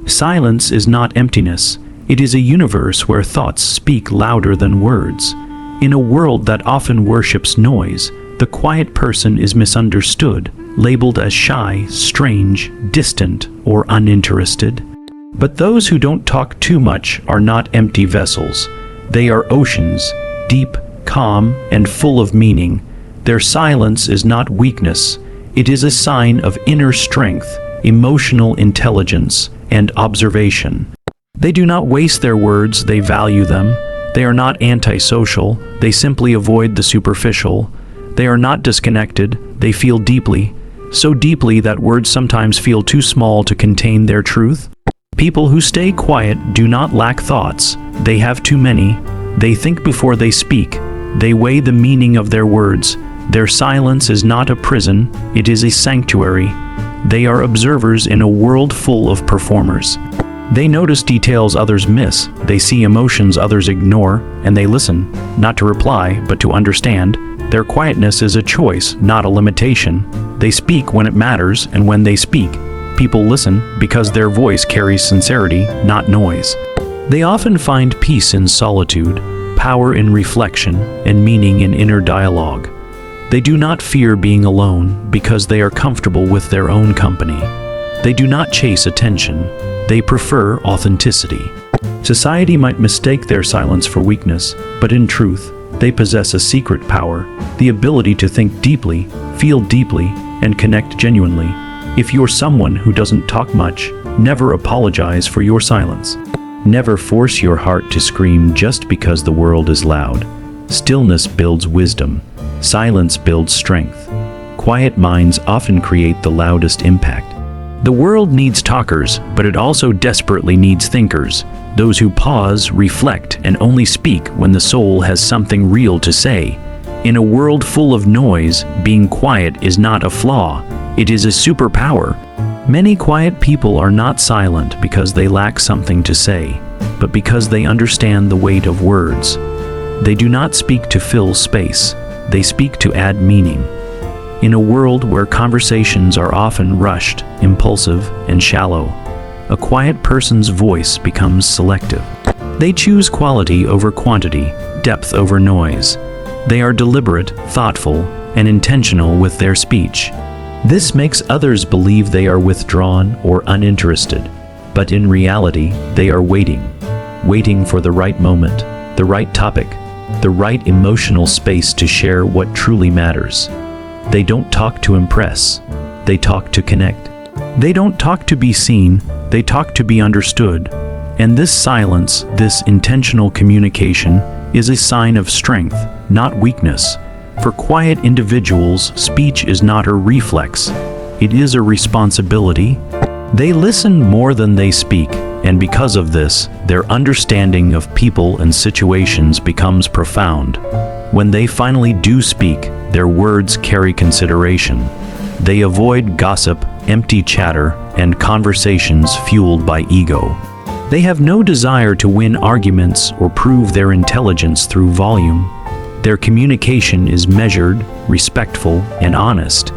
Silence is not emptiness. It is a universe where thoughts speak louder than words. In a world that often worships noise, the quiet person is misunderstood, labeled as shy, strange, distant, or uninterested. But those who don't talk too much are not empty vessels. They are oceans, deep, calm, and full of meaning. Their silence is not weakness. It is a sign of inner strength, emotional intelligence, and observation. They do not waste their words, they value them. They are not antisocial, they simply avoid the superficial. They are not disconnected, they feel deeply, so deeply that words sometimes feel too small to contain their truth. People who stay quiet do not lack thoughts, they have too many. They think before they speak, they weigh the meaning of their words. Their silence is not a prison, it is a sanctuary. They are observers in a world full of performers. They notice details others miss, they see emotions others ignore, and they listen, not to reply, but to understand. Their quietness is a choice, not a limitation. They speak when it matters, and when they speak, people listen because their voice carries sincerity, not noise. They often find peace in solitude, power in reflection, and meaning in inner dialogue. They do not fear being alone because they are comfortable with their own company. They do not chase attention. They prefer authenticity. Society might mistake their silence for weakness, but in truth, they possess a secret power, the ability to think deeply, feel deeply, and connect genuinely. If you're someone who doesn't talk much, never apologize for your silence. Never force your heart to scream just because the world is loud. Stillness builds wisdom. Silence builds strength. Quiet minds often create the loudest impact. The world needs talkers, but it also desperately needs thinkers. Those who pause, reflect, and only speak when the soul has something real to say. In a world full of noise, being quiet is not a flaw, it is a superpower. Many quiet people are not silent because they lack something to say, but because they understand the weight of words. They do not speak to fill space, they speak to add meaning. In a world where conversations are often rushed, impulsive, and shallow, a quiet person's voice becomes selective. They choose quality over quantity, depth over noise. They are deliberate, thoughtful, and intentional with their speech. This makes others believe they are withdrawn or uninterested, but in reality, they are waiting for the right moment, the right topic, the right emotional space to share what truly matters. They don't talk to impress, they talk to connect. They don't talk to be seen, they talk to be understood. And this silence, this intentional communication, is a sign of strength, not weakness. For quiet individuals, speech is not a reflex, it is a responsibility. They listen more than they speak, and because of this, their understanding of people and situations becomes profound. When they finally do speak, their words carry consideration. They avoid gossip, empty chatter, and conversations fueled by ego. They have no desire to win arguments or prove their intelligence through volume. Their communication is measured, respectful, and honest.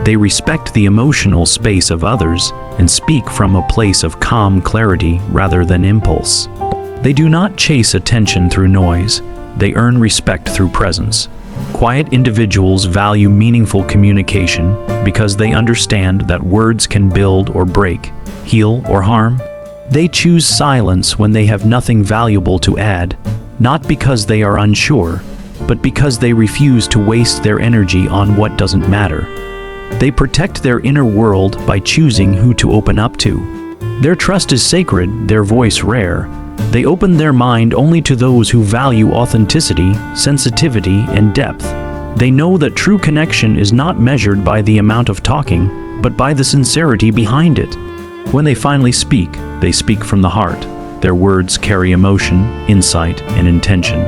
They respect the emotional space of others and speak from a place of calm clarity rather than impulse. They do not chase attention through noise. They earn respect through presence. Quiet individuals value meaningful communication because they understand that words can build or break, heal or harm. They choose silence when they have nothing valuable to add, not because they are unsure, but because they refuse to waste their energy on what doesn't matter. They protect their inner world by choosing who to open up to. Their trust is sacred, their voice rare. They open their mind only to those who value authenticity, sensitivity, and depth. They know that true connection is not measured by the amount of talking, but by the sincerity behind it. When they finally speak, they speak from the heart. Their words carry emotion, insight, and intention.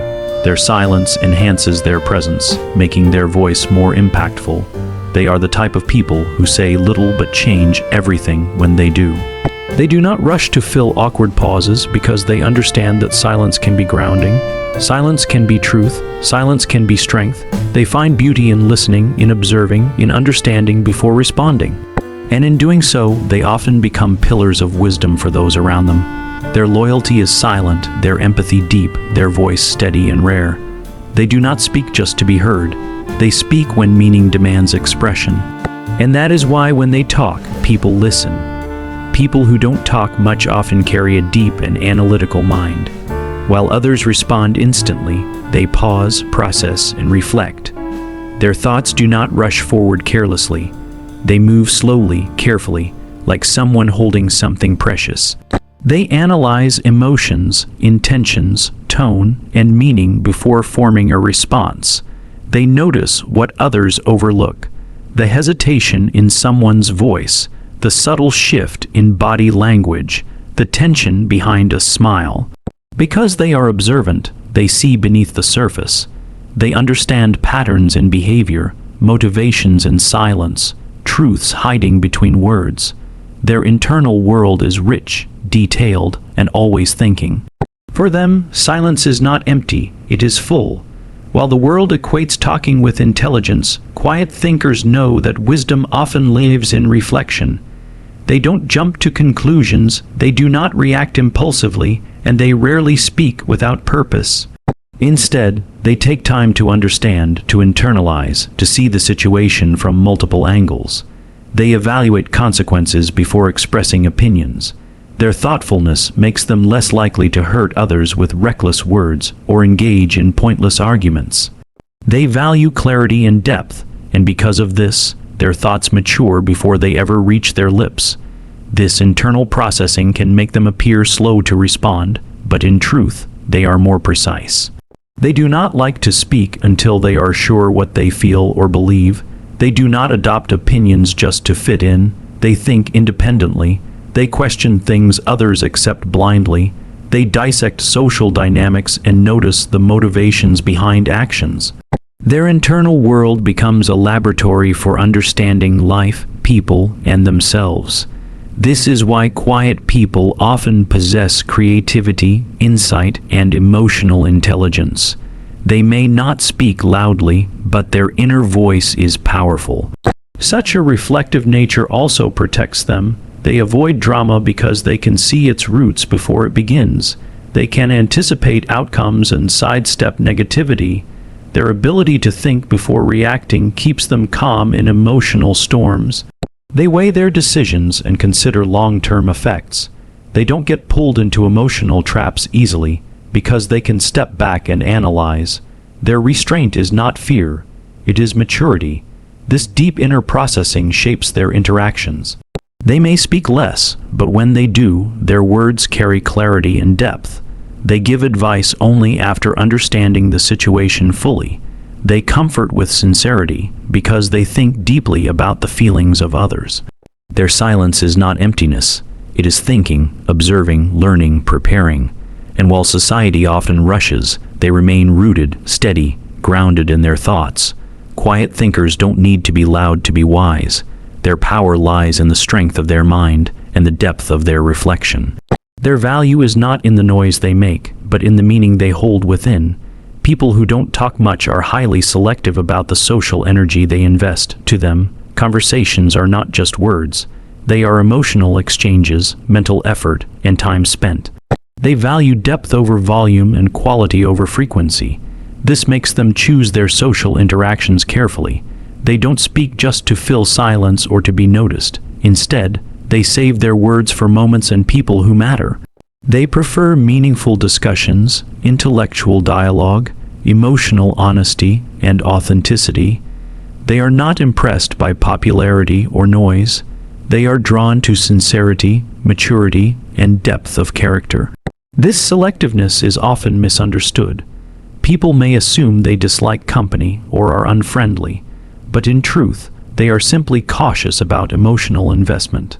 Their silence enhances their presence, making their voice more impactful. They are the type of people who say little but change everything when they do. They do not rush to fill awkward pauses because they understand that silence can be grounding. Silence can be truth. Silence can be strength. They find beauty in listening, in observing, in understanding before responding. And in doing so, they often become pillars of wisdom for those around them. Their loyalty is silent, their empathy deep, their voice steady and rare. They do not speak just to be heard. They speak when meaning demands expression. And that is why when they talk, people listen. People who don't talk much often carry a deep and analytical mind. While others respond instantly, they pause, process, and reflect. Their thoughts do not rush forward carelessly. They move slowly, carefully, like someone holding something precious. They analyze emotions, intentions, tone, and meaning before forming a response. They notice what others overlook, the hesitation in someone's voice, the subtle shift in body language, the tension behind a smile. Because they are observant, they see beneath the surface. They understand patterns in behavior, motivations in silence, truths hiding between words. Their internal world is rich, detailed, and always thinking. For them, silence is not empty, it is full. While the world equates talking with intelligence, quiet thinkers know that wisdom often lives in reflection. They don't jump to conclusions, they do not react impulsively, and they rarely speak without purpose. Instead, they take time to understand, to internalize, to see the situation from multiple angles. They evaluate consequences before expressing opinions. Their thoughtfulness makes them less likely to hurt others with reckless words or engage in pointless arguments. They value clarity and depth, and because of this, their thoughts mature before they ever reach their lips. This internal processing can make them appear slow to respond, but in truth, they are more precise. They do not like to speak until they are sure what they feel or believe. They do not adopt opinions just to fit in. They think independently. They question things others accept blindly. They dissect social dynamics and notice the motivations behind actions. Their internal world becomes a laboratory for understanding life, people, and themselves. This is why quiet people often possess creativity, insight, and emotional intelligence. They may not speak loudly, but their inner voice is powerful. Such a reflective nature also protects them. They avoid drama because they can see its roots before it begins. They can anticipate outcomes and sidestep negativity. Their ability to think before reacting keeps them calm in emotional storms. They weigh their decisions and consider long-term effects. They don't get pulled into emotional traps easily because they can step back and analyze. Their restraint is not fear, it is maturity. This deep inner processing shapes their interactions. They may speak less, but when they do, their words carry clarity and depth. They give advice only after understanding the situation fully. They comfort with sincerity because they think deeply about the feelings of others. Their silence is not emptiness. It is thinking, observing, learning, preparing. And while society often rushes, they remain rooted, steady, grounded in their thoughts. Quiet thinkers don't need to be loud to be wise. Their power lies in the strength of their mind and the depth of their reflection. Their value is not in the noise they make, but in the meaning they hold within. People who don't talk much are highly selective about the social energy they invest. To them, conversations are not just words. They are emotional exchanges, mental effort, and time spent. They value depth over volume and quality over frequency. This makes them choose their social interactions carefully. They don't speak just to fill silence or to be noticed. Instead, they save their words for moments and people who matter. They prefer meaningful discussions, intellectual dialogue, emotional honesty, and authenticity. They are not impressed by popularity or noise. They are drawn to sincerity, maturity, and depth of character. This selectiveness is often misunderstood. People may assume they dislike company or are unfriendly, but in truth, they are simply cautious about emotional investment.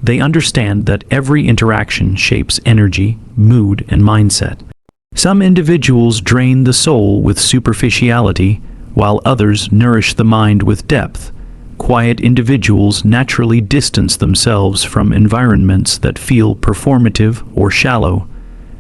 They understand that every interaction shapes energy, mood, and mindset. Some individuals drain the soul with superficiality, while others nourish the mind with depth. Quiet individuals naturally distance themselves from environments that feel performative or shallow.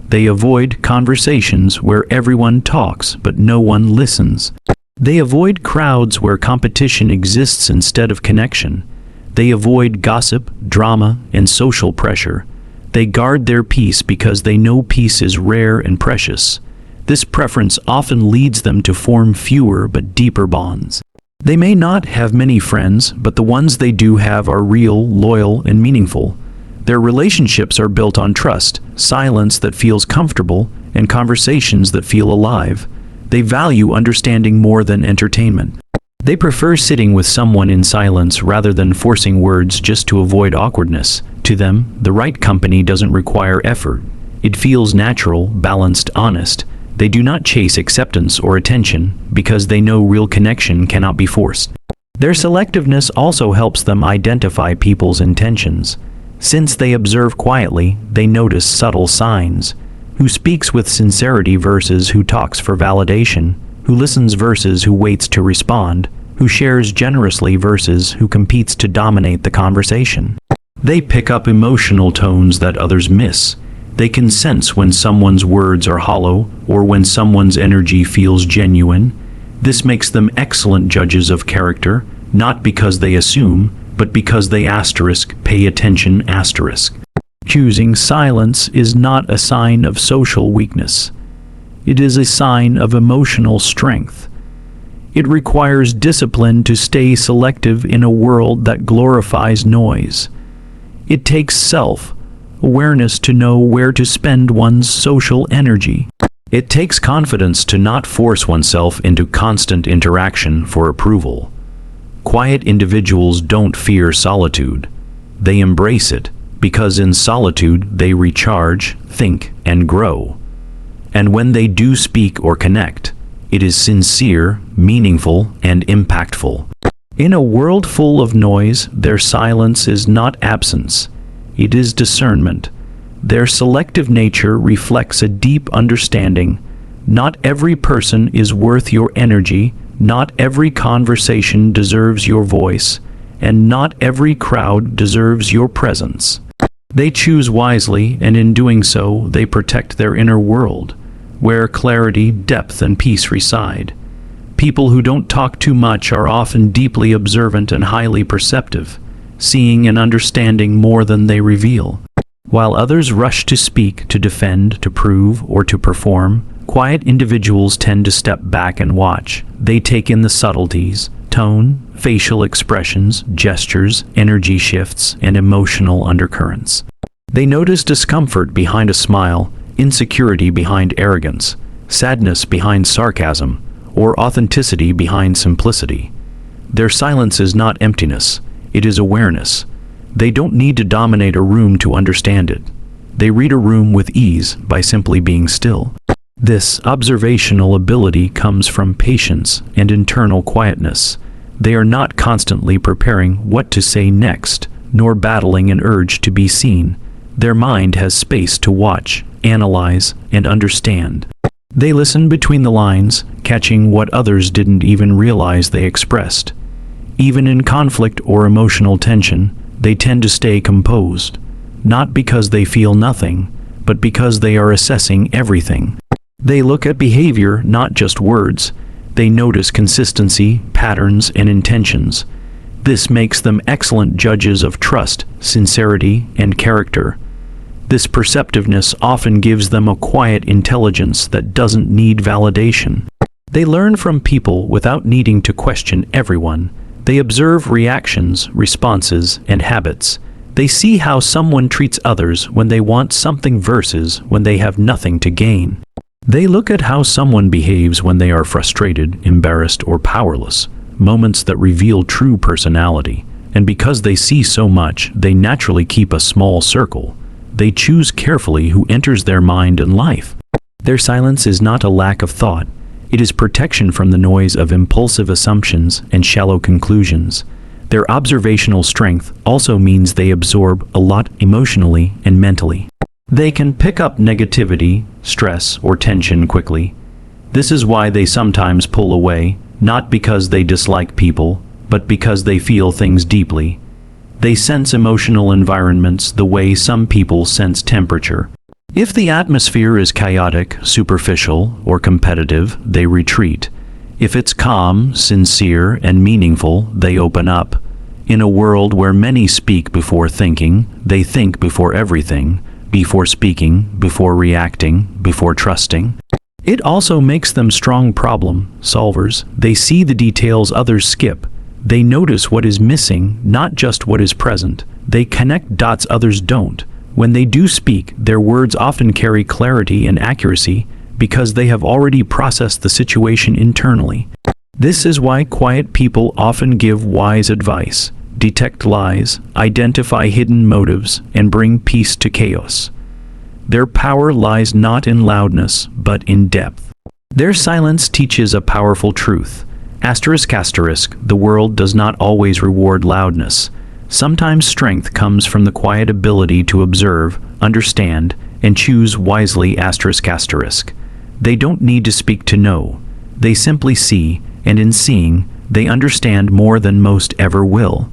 They avoid conversations where everyone talks but no one listens. They avoid crowds where competition exists instead of connection. They avoid gossip, drama, and social pressure. They guard their peace because they know peace is rare and precious. This preference often leads them to form fewer but deeper bonds. They may not have many friends, but the ones they do have are real, loyal, and meaningful. Their relationships are built on trust, silence that feels comfortable, and conversations that feel alive. They value understanding more than entertainment. They prefer sitting with someone in silence rather than forcing words just to avoid awkwardness. To them, the right company doesn't require effort. It feels natural, balanced, honest. They do not chase acceptance or attention because they know real connection cannot be forced. Their selectiveness also helps them identify people's intentions. Since they observe quietly, they notice subtle signs. Who speaks with sincerity versus who talks for validation, who listens versus who waits to respond, who shares generously versus who competes to dominate the conversation. They pick up emotional tones that others miss. They can sense when someone's words are hollow or when someone's energy feels genuine. This makes them excellent judges of character, not because they assume, but because they pay attention. Choosing silence is not a sign of social weakness. It is a sign of emotional strength. It requires discipline to stay selective in a world that glorifies noise. It takes self-awareness to know where to spend one's social energy. It takes confidence to not force oneself into constant interaction for approval. Quiet individuals don't fear solitude. They embrace it, because in solitude they recharge, think, and grow. And when they do speak or connect, it is sincere, meaningful, and impactful. In a world full of noise, their silence is not absence. It is discernment. Their selective nature reflects a deep understanding. Not every person is worth your energy, not every conversation deserves your voice, and not every crowd deserves your presence. They choose wisely, and in doing so, they protect their inner world, where clarity, depth, and peace reside. People who don't talk too much are often deeply observant and highly perceptive, seeing and understanding more than they reveal. While others rush to speak, to defend, to prove, or to perform, quiet individuals tend to step back and watch. They take in the subtleties, tone, facial expressions, gestures, energy shifts, and emotional undercurrents. They notice discomfort behind a smile, insecurity behind arrogance, sadness behind sarcasm, or authenticity behind simplicity. Their silence is not emptiness, it is awareness. They don't need to dominate a room to understand it. They read a room with ease by simply being still. This observational ability comes from patience and internal quietness. They are not constantly preparing what to say next, nor battling an urge to be seen. Their mind has space to watch, analyze, and understand. They listen between the lines, catching what others didn't even realize they expressed. Even in conflict or emotional tension, they tend to stay composed, not because they feel nothing, but because they are assessing everything. They look at behavior, not just words. They notice consistency, patterns, and intentions. This makes them excellent judges of trust, sincerity, and character. This perceptiveness often gives them a quiet intelligence that doesn't need validation. They learn from people without needing to question everyone. They observe reactions, responses, and habits. They see how someone treats others when they want something versus when they have nothing to gain. They look at how someone behaves when they are frustrated, embarrassed, or powerless, moments that reveal true personality. And because they see so much, they naturally keep a small circle. They choose carefully who enters their mind and life. Their silence is not a lack of thought. It is protection from the noise of impulsive assumptions and shallow conclusions. Their observational strength also means they absorb a lot emotionally and mentally. They can pick up negativity, stress, or tension quickly. This is why they sometimes pull away, not because they dislike people, but because they feel things deeply. They sense emotional environments the way some people sense temperature. If the atmosphere is chaotic, superficial, or competitive, they retreat. If it's calm, sincere, and meaningful, they open up. In a world where many speak before thinking, they think before everything, before speaking, before reacting, before trusting. It also makes them strong problem solvers. They see the details others skip. They notice what is missing, not just what is present. They connect dots others don't. When they do speak, their words often carry clarity and accuracy because they have already processed the situation internally. This is why quiet people often give wise advice, detect lies, identify hidden motives, and bring peace to chaos. Their power lies not in loudness, but in depth. Their silence teaches a powerful truth. The world does not always reward loudness. Sometimes strength comes from the quiet ability to observe, understand, and choose wisely. They don't need to speak to know. They simply see, and in seeing, they understand more than most ever will.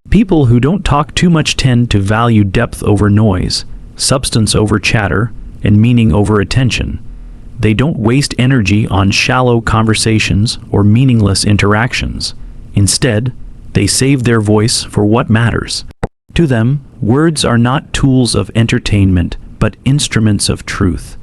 People who don't talk too much tend to value depth over noise, substance over chatter, and meaning over attention. They don't waste energy on shallow conversations or meaningless interactions. Instead, they save their voice for what matters. To them, words are not tools of entertainment, but instruments of truth.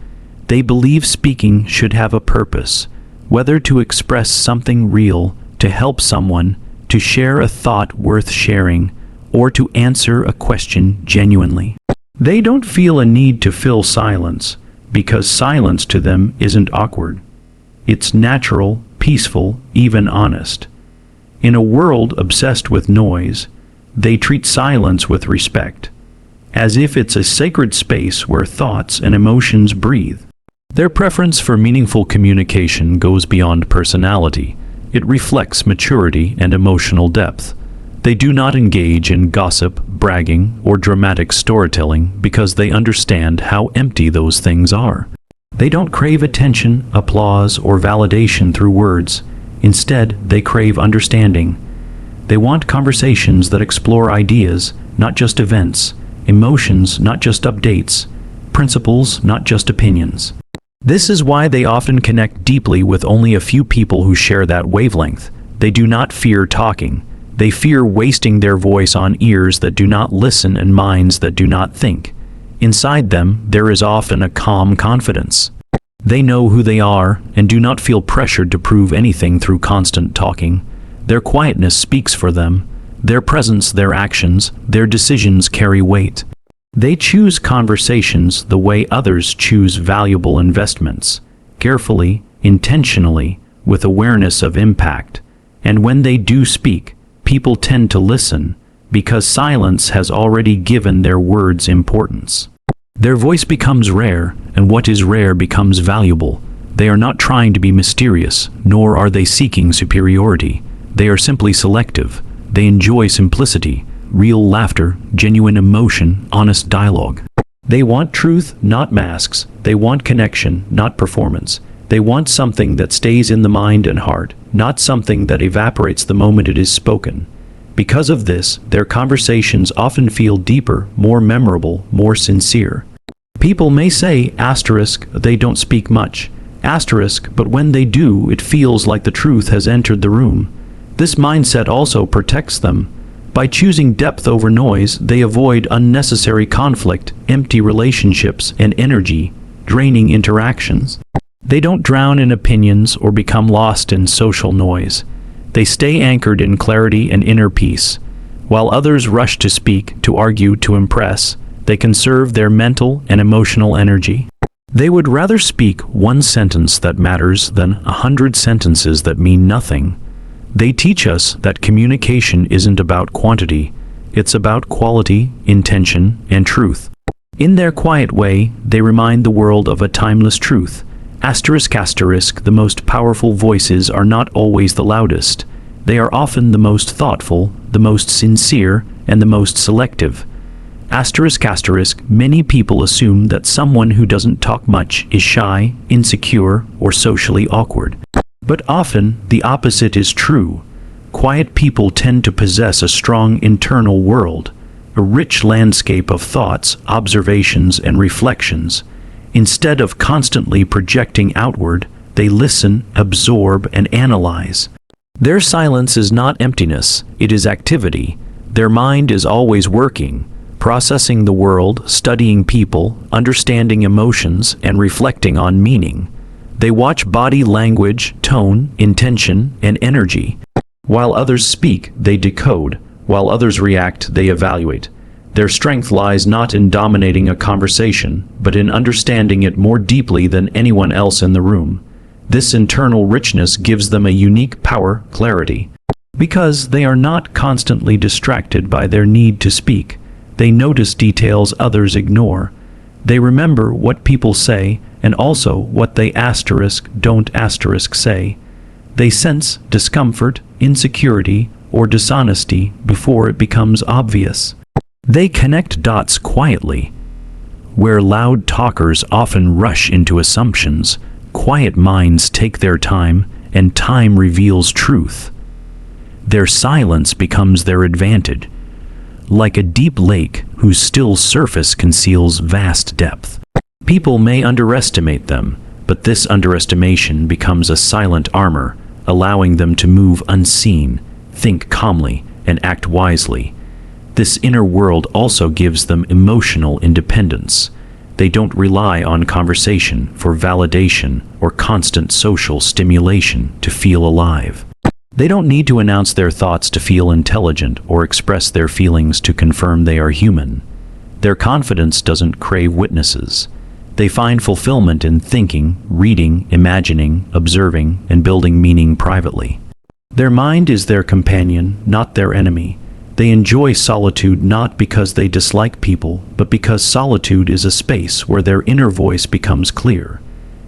They believe speaking should have a purpose, whether to express something real, to help someone, to share a thought worth sharing, or to answer a question genuinely. They don't feel a need to fill silence, because silence to them isn't awkward. It's natural, peaceful, even honest. In a world obsessed with noise, they treat silence with respect, as if it's a sacred space where thoughts and emotions breathe. Their preference for meaningful communication goes beyond personality. It reflects maturity and emotional depth. They do not engage in gossip, bragging, or dramatic storytelling because they understand how empty those things are. They don't crave attention, applause, or validation through words. Instead, they crave understanding. They want conversations that explore ideas, not just events, emotions, not just updates, principles, not just opinions. This is why they often connect deeply with only a few people who share that wavelength. They do not fear talking. They fear wasting their voice on ears that do not listen and minds that do not think. Inside them, there is often a calm confidence. They know who they are and do not feel pressured to prove anything through constant talking. Their quietness speaks for them. Their presence, their actions, their decisions carry weight. They choose conversations the way others choose valuable investments, carefully, intentionally, with awareness of impact. And when they do speak, people tend to listen, because silence has already given their words importance. Their voice becomes rare, and what is rare becomes valuable. They are not trying to be mysterious, nor are they seeking superiority. They are simply selective. They enjoy simplicity, real laughter, genuine emotion, honest dialogue. They want truth, not masks. They want connection, not performance. They want something that stays in the mind and heart, not something that evaporates the moment it is spoken. Because of this, their conversations often feel deeper, more memorable, more sincere. People may say, they don't speak much, but when they do, it feels like the truth has entered the room. This mindset also protects them. By choosing depth over noise, they avoid unnecessary conflict, empty relationships, and energy-draining interactions. They don't drown in opinions or become lost in social noise. They stay anchored in clarity and inner peace. While others rush to speak, to argue, to impress, they conserve their mental and emotional energy. They would rather speak one sentence that matters than 100 sentences that mean nothing. They teach us that communication isn't about quantity, it's about quality, intention, and truth. In their quiet way, they remind the world of a timeless truth. The most powerful voices are not always the loudest. They are often the most thoughtful, the most sincere, and the most selective. Many people assume that someone who doesn't talk much is shy, insecure, or socially awkward. But often, the opposite is true. Quiet people tend to possess a strong internal world, a rich landscape of thoughts, observations, and reflections. Instead of constantly projecting outward, they listen, absorb, and analyze. Their silence is not emptiness, it is activity. Their mind is always working, processing the world, studying people, understanding emotions, and reflecting on meaning. They watch body language, tone, intention, and energy. While others speak, they decode. While others react, they evaluate. Their strength lies not in dominating a conversation, but in understanding it more deeply than anyone else in the room. This internal richness gives them a unique power, clarity. Because they are not constantly distracted by their need to speak, they notice details others ignore. They remember what people say and also what they don't say. They sense discomfort, insecurity, or dishonesty before it becomes obvious. They connect dots quietly. Where loud talkers often rush into assumptions, quiet minds take their time, and time reveals truth. Their silence becomes their advantage, like a deep lake whose still surface conceals vast depth. People may underestimate them, but this underestimation becomes a silent armor, allowing them to move unseen, think calmly, and act wisely. This inner world also gives them emotional independence. They don't rely on conversation for validation or constant social stimulation to feel alive. They don't need to announce their thoughts to feel intelligent or express their feelings to confirm they are human. Their confidence doesn't crave witnesses. They find fulfillment in thinking, reading, imagining, observing, and building meaning privately. Their mind is their companion, not their enemy. They enjoy solitude not because they dislike people, but because solitude is a space where their inner voice becomes clear.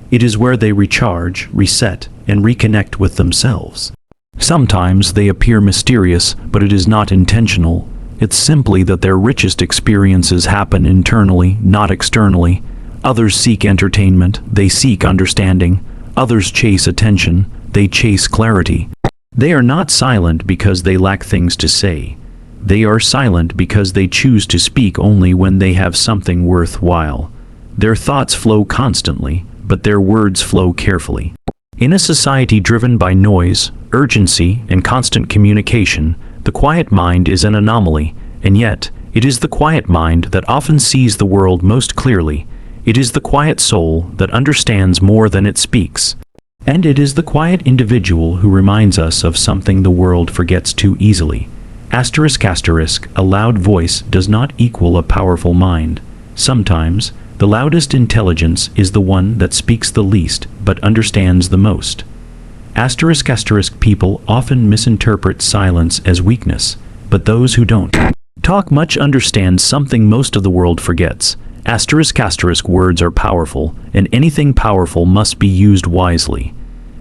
It is where they recharge, reset, and reconnect with themselves. Sometimes they appear mysterious, but it is not intentional. It's simply that their richest experiences happen internally, not externally. Others seek entertainment, they seek understanding. Others chase attention, they chase clarity. They are not silent because they lack things to say. They are silent because they choose to speak only when they have something worthwhile. Their thoughts flow constantly, but their words flow carefully. In a society driven by noise, urgency, and constant communication, the quiet mind is an anomaly, and yet, it is the quiet mind that often sees the world most clearly. It is the quiet soul that understands more than it speaks. And it is the quiet individual who reminds us of something the world forgets too easily. A loud voice does not equal a powerful mind. Sometimes, the loudest intelligence is the one that speaks the least but understands the most. People often misinterpret silence as weakness, but those who don't talk much understand something most of the world forgets. Words are powerful, and anything powerful must be used wisely.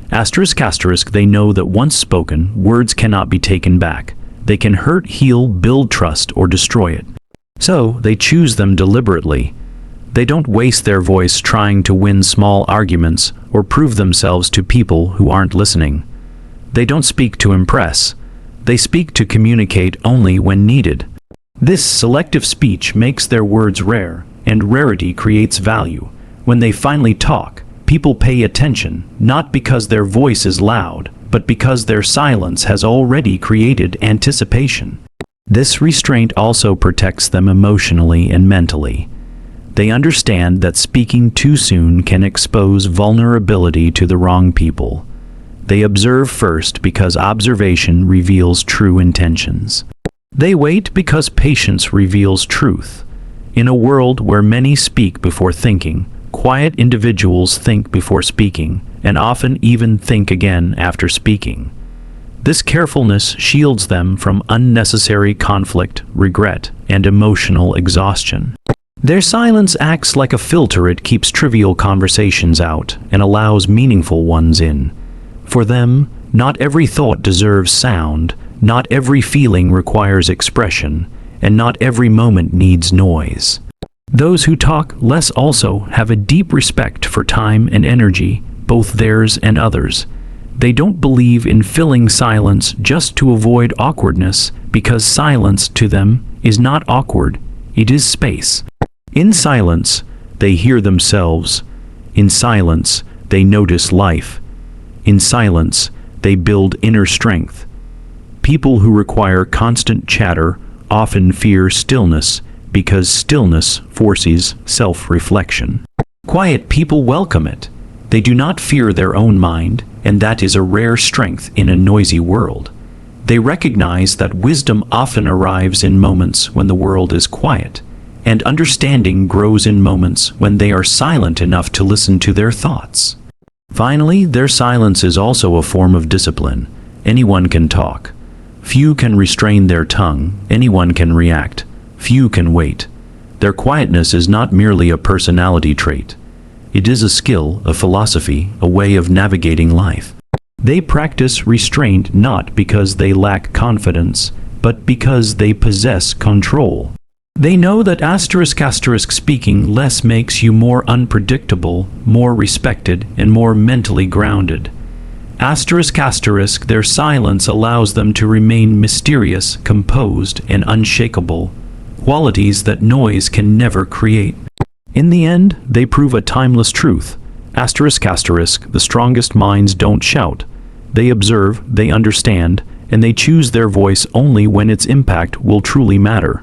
They know that once spoken, words cannot be taken back. They can hurt, heal, build trust, or destroy it. So, they choose them deliberately. They don't waste their voice trying to win small arguments or prove themselves to people who aren't listening. They don't speak to impress. They speak to communicate only when needed. This selective speech makes their words rare, and rarity creates value. When they finally talk, people pay attention, not because their voice is loud, but because their silence has already created anticipation. This restraint also protects them emotionally and mentally. They understand that speaking too soon can expose vulnerability to the wrong people. They observe first because observation reveals true intentions. They wait because patience reveals truth. In a world where many speak before thinking, quiet individuals think before speaking, and often even think again after speaking. This carefulness shields them from unnecessary conflict, regret, and emotional exhaustion. Their silence acts like a filter. It keeps trivial conversations out and allows meaningful ones in. For them, not every thought deserves sound, not every feeling requires expression, and not every moment needs noise. Those who talk less also have a deep respect for time and energy, both theirs and others. They don't believe in filling silence just to avoid awkwardness, because silence to them is not awkward, it is space. In silence, they hear themselves. In silence, they notice life. In silence, they build inner strength. People who require constant chatter often fear stillness because stillness forces self-reflection. Quiet people welcome it. They do not fear their own mind, and that is a rare strength in a noisy world. They recognize that wisdom often arrives in moments when the world is quiet, and understanding grows in moments when they are silent enough to listen to their thoughts. Finally, their silence is also a form of discipline. Anyone can talk. Few can restrain their tongue. Anyone can react. Few can wait. Their quietness is not merely a personality trait. It is a skill, a philosophy, a way of navigating life. They practice restraint not because they lack confidence, but because they possess control. They know that speaking less makes you more unpredictable, more respected, and more mentally grounded. Their silence allows them to remain mysterious, composed, and unshakable, qualities that noise can never create. In the end, they prove a timeless truth. The strongest minds don't shout. They observe, they understand, and they choose their voice only when its impact will truly matter.